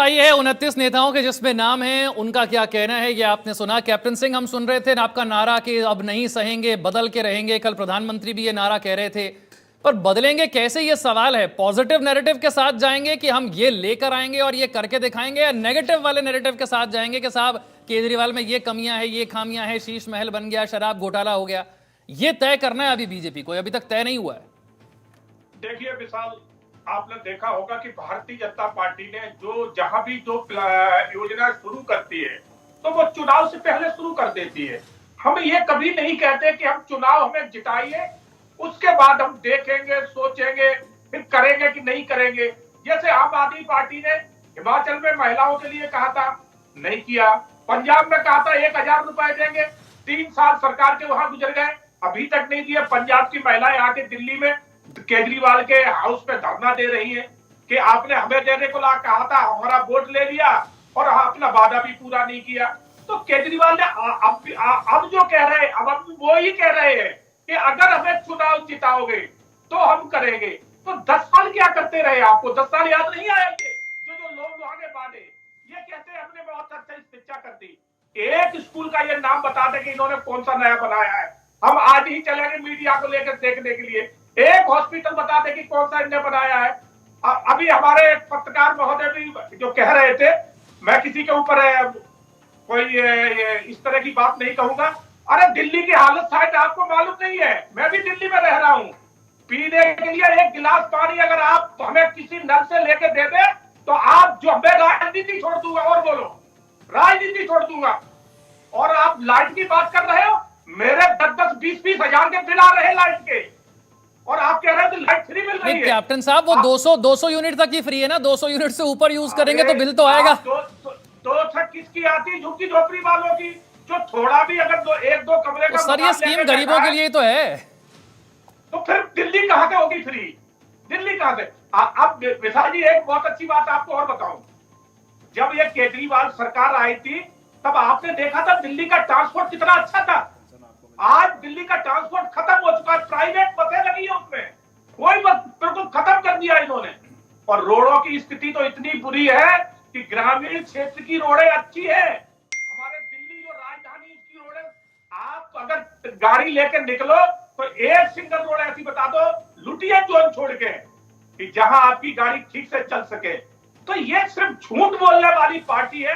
आई है 29 नेताओं के जिसमें नाम है, उनका क्या कहना है ये आपने सुना। कैप्टन सिंह, हम सुन रहे थे आपका नारा कि अब नहीं सहेंगे, बदल के रहेंगे। कल प्रधानमंत्री भी ये नारा कह रहे थे, पर बदलेंगे कैसे ये सवाल है। पॉजिटिव नैरेटिव के साथ जाएंगे कि हम ये लेकर आएंगे और ये करके दिखाएंगे, या नेगेटिव वाले नैरेटिव के साथ जाएंगे कि साहब केजरीवाल में ये कमियां हैं, ये खामियां हैं, शीश महल बन गया, शराब घोटाला हो गया। ये तय करना है अभी बीजेपी को, अभी तक तय नहीं हुआ है। देखिए विशाल, आपने देखा होगा कि भारतीय जनता पार्टी ने जहां भी जो योजना शुरू करती है तो वो चुनाव से पहले शुरू कर देती है। हम ये कभी नहीं कहते कि हम चुनाव हमें जिताइए, उसके बाद हम देखेंगे, सोचेंगे, फिर करेंगे कि नहीं करेंगे। जैसे आम आदमी पार्टी ने हिमाचल में महिलाओं के लिए कहा था, नहीं किया। पंजाब में कहा था 1000 रुपए देंगे, 3 साल सरकार के वहां गुजर गए, अभी तक नहीं दिए। पंजाब की महिलाएं आके दिल्ली में केजरीवाल के हाउस पे धरना दे रही है कि आपने हमें देने को कहा था, हमारा वोट ले लिया और अपना वादा भी पूरा नहीं किया। तो केजरीवाल ने अब जो कह रहे हैं, अब वो ही कह रहे हैं कि अगर हमें चुनाव जिताओगे तो हम करेंगे। तो 10 साल क्या करते रहे? आपको 10 साल याद नहीं आएंगे जो लोग वहां के बांधे? ये कहते हैं हमने बहुत अच्छा शिक्षा कर दी। एक स्कूल का ये नाम बता दें कि इन्होंने कौन सा नया बनाया है, हम आज ही चलेंगे मीडिया को लेकर देखने के लिए। एक हॉस्पिटल बता दे कि कौन सा इनने बनाया है। अभी हमारे पत्रकार महोदय भी जो कह रहे थे, मैं किसी के ऊपर कोई इस तरह की बात नहीं कहूंगा। अरे दिल्ली की हालत शायद आपको मालूम नहीं है, मैं भी दिल्ली में रह रहा हूं। पीने के लिए एक गिलास पानी अगर आप हमें किसी नल से लेके दे दे तो आप जो, मैं राजनीति छोड़ दूंगा। और बोलो, राजनीति छोड़ दूंगा। और आप लाइट की बात कर रहे हो, मेरे 10-10, 20-20 हजार के बिल आ रहे हैं लाइट के, और आप कह रहे हैं तो लाइट फ्री मिल रही है। कैप्टन साहब, वो 200 यूनिट तक ही फ्री है ना, 200 यूनिट से ऊपर यूज करेंगे तो बिल तो आएगा। दो छत किसकी आती? झुग्गी झोपड़ी वालों की, जो थोड़ा भी अगर एक दो कमरे का। सर ये स्कीम गरीबों के लिए तो है। तो फिर दिल्ली कहां से होगी फ्री? दिल्ली कहां से? अब विशाल जी एक बहुत अच्छी बात आपको और बताऊं, जब ये केजरीवाल सरकार आई थी तब आपने देखा था दिल्ली का ट्रांसपोर्ट कितना अच्छा था। आज दिल्ली का ट्रांसपोर्ट खत्म हो चुका है, प्राइवेट बसें लगी है उसमें, कोई बस बिल्कुल खत्म कर दिया इन्होंने। और रोडों की स्थिति तो इतनी बुरी है कि ग्रामीण क्षेत्र की रोडें अच्छी है, हमारे दिल्ली जो राजधानी उसकी रोडें, आप अगर गाड़ी लेकर निकलो तो एक सिंगल रोड ऐसी बता दो लुटिया जोन छोड़ के कि जहां आपकी गाड़ी ठीक से चल सके। तो ये सिर्फ झूठ बोलने वाली पार्टी है।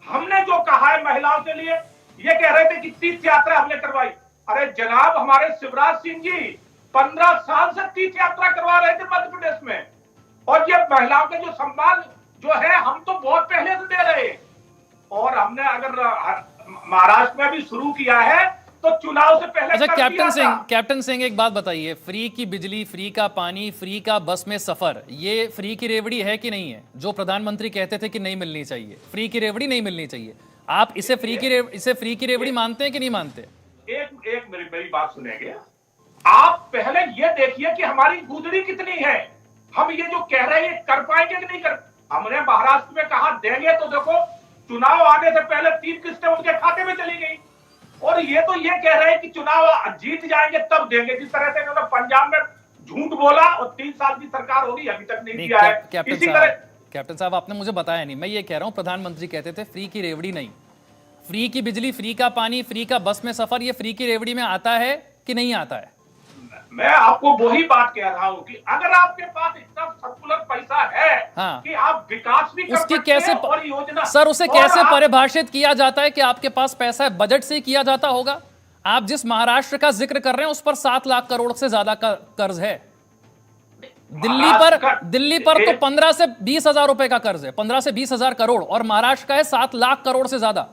हमने जो कहा है महिलाओं के लिए, ये कह रहे थे कि तीर्थ यात्रा हमने करवाई। अरे जनाब, हमारे शिवराज सिंह जी 15 साल से तीर्थ यात्रा करवा रहे थे मध्य प्रदेश में, और ये महिलाओं के जो सम्मान जो है हम तो बहुत पहले से दे रहे हैं। और हमने अगर महाराष्ट्र में भी शुरू किया है तो चुनाव से पहले। अच्छा कैप्टन सिंह एक बात बताइए, फ्री की बिजली, फ्री का पानी, फ्री का बस में सफर, ये फ्री की रेवड़ी है कि नहीं है? जो प्रधानमंत्री कहते थे कि नहीं मिलनी चाहिए, फ्री की रेवड़ी नहीं मिलनी चाहिए, आप इसे फ्री की रेवड़ी मानते हैं कि नहीं मानते? एक मेरी बात सुनेंगे आप? पहले ये देखिए कि हमारी गुदड़ी कितनी है। हम ये जो कह रहे हैं ये कर पाएंगे कि नहीं कर? हमने महाराष्ट्र में कहा देंगे, तो देखो चुनाव आने से पहले 3 किस्तें उनके खाते में चली गई। और ये तो ये कह रहे हैं कि चुनाव जीत जाएंगे तब देंगे। जिस तरह से इन्होंने पंजाब में झूठ बोला और 3 साल की सरकार होगी, अभी तक नहीं किया है। इसी तरह कैप्टन साहब आपने मुझे बताया नहीं, मैं ये कह रहा हूं प्रधानमंत्री कहते थे फ्री की रेवड़ी नहीं, फ्री की बिजली, फ्री का पानी, फ्री का बस में सफर, ये फ्री की रेवड़ी में आता है कि नहीं आता है? मैं आपको वही बात कह रहा हूं कि अगर आपके पास इतना सर्कुलर पैसा है, हाँ, कि आप विकास भी कर सकते हैं और योजना, सर उसे कैसे परिभाषित किया जाता है कि आपके पास पैसा है? बजट से किया जाता होगा। आप जिस महाराष्ट्र का जिक्र कर रहे हैं उस पर 7 लाख करोड़ से ज्यादा का कर्ज है। दिल्ली पर तो 15 से 20 हजार रुपए का कर्ज है, 15 से 20 हजार करोड़, और महाराष्ट्र का है 7 लाख करोड़ से ज्यादा।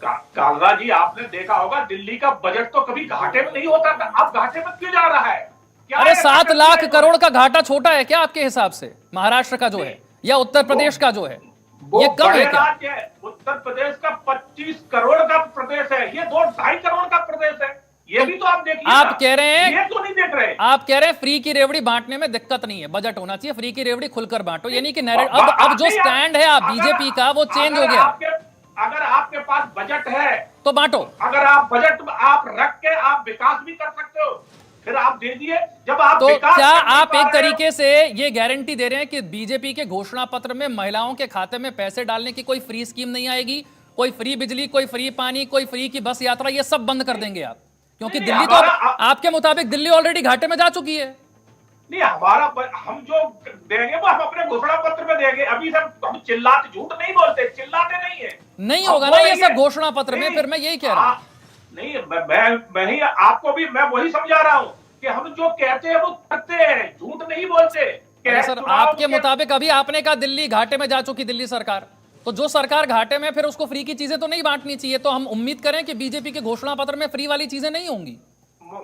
कालरा जी, आपने देखा होगा दिल्ली का बजट तो कभी घाटे में नहीं होता था, अब घाटे में क्यों जा रहा है? अरे 7 लाख करोड़ का घाटा छोटा है क्या आपके हिसाब से? महाराष्ट्र का जो है या उत्तर प्रदेश का जो है, ये कम है क्या? उत्तर प्रदेश का 25 करोड़ का प्रदेश है, ये 2-2.5 करोड़ का प्रदेश है। ये भी तो आप देखिए। आप कह रहे हैं, ये तो नहीं देख रहे। आप कह रहे हैं फ्री की रेवड़ी बांटने में दिक्कत नहीं है, बजट होना चाहिए, फ्री की रेवड़ी खुलकर बांटो, यानी कि अब जो स्टैंड है आप बीजेपी का वो चेंज हो गया। अगर आपके पास बजट है तो बांटो। अगर आप बजट आप रख के आप विकास भी कर सकते हो, फिर आप दे दिए। जब आप तो विकास क्या कर नहीं आप पा एक रहे हो- तरीके से ये गारंटी दे रहे हैं कि बीजेपी के घोषणा पत्र में महिलाओं के खाते में पैसे डालने की कोई फ्री स्कीम नहीं आएगी, कोई फ्री बिजली, कोई फ्री पानी, कोई फ्री की बस यात्रा, ये सब बंद कर देंगे आप? क्योंकि नहीं, दिल्ली तो आपके मुताबिक दिल्ली ऑलरेडी घाटे में जा चुकी है। नहीं, हम जो देंगे वो हम अपने घोषणा पत्र में देंगे। अभी सब हम चिल्लाते, झूठ नहीं बोलते, चिल्लाते नहीं है। नहीं हम होगा ना ये बोलेंगे। सब घोषणा पत्र में, नहीं, फिर मैं यही कह रहा हूं। नहीं, मैं ही आपको भी मैं वही समझा रहा हूं कि हम जो कहते हैं वो करते हैं, झूठ नहीं बोलते। अरे सर, आपके मुताबिक अभी आपने कहा दिल्ली घाटे में जा चुकी, दिल्ली सरकार, तो जो सरकार घाटे में, फिर उसको फ्री की चीजें तो नहीं बांटनी चाहिए। तो हम उम्मीद करें कि बीजेपी के घोषणा पत्र में फ्री वाली चीजें नहीं होंगी।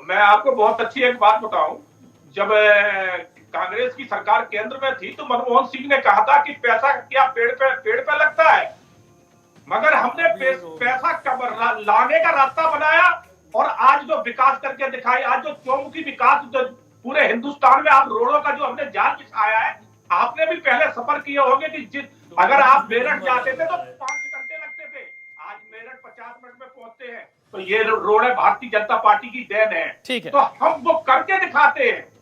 मैं आपको बहुत अच्छी एक बात बताऊं, जब कांग्रेस की सरकार केंद्र में थी तो मनमोहन सिंह ने कहा था कि पैसा क्या पेड़ पे लगता है, मगर हमने पैसा लाने का रास्ता बनाया। और आज जो विकास करके दिखाई, आज जो चौमुखी विकास जो पूरे हिंदुस्तान में आप रोडों का जो हमने जाल बिछाया है, आपने भी पहले सफर किए होंगे कि अगर आप मेरठ जाते थे तो 5 घंटे लगते थे, आज मेरठ 50 मिनट में पहुंचते हैं। तो ये रोड है भारतीय जनता पार्टी की देन है। ठीक है। तो हम वो करके दिखाते हैं।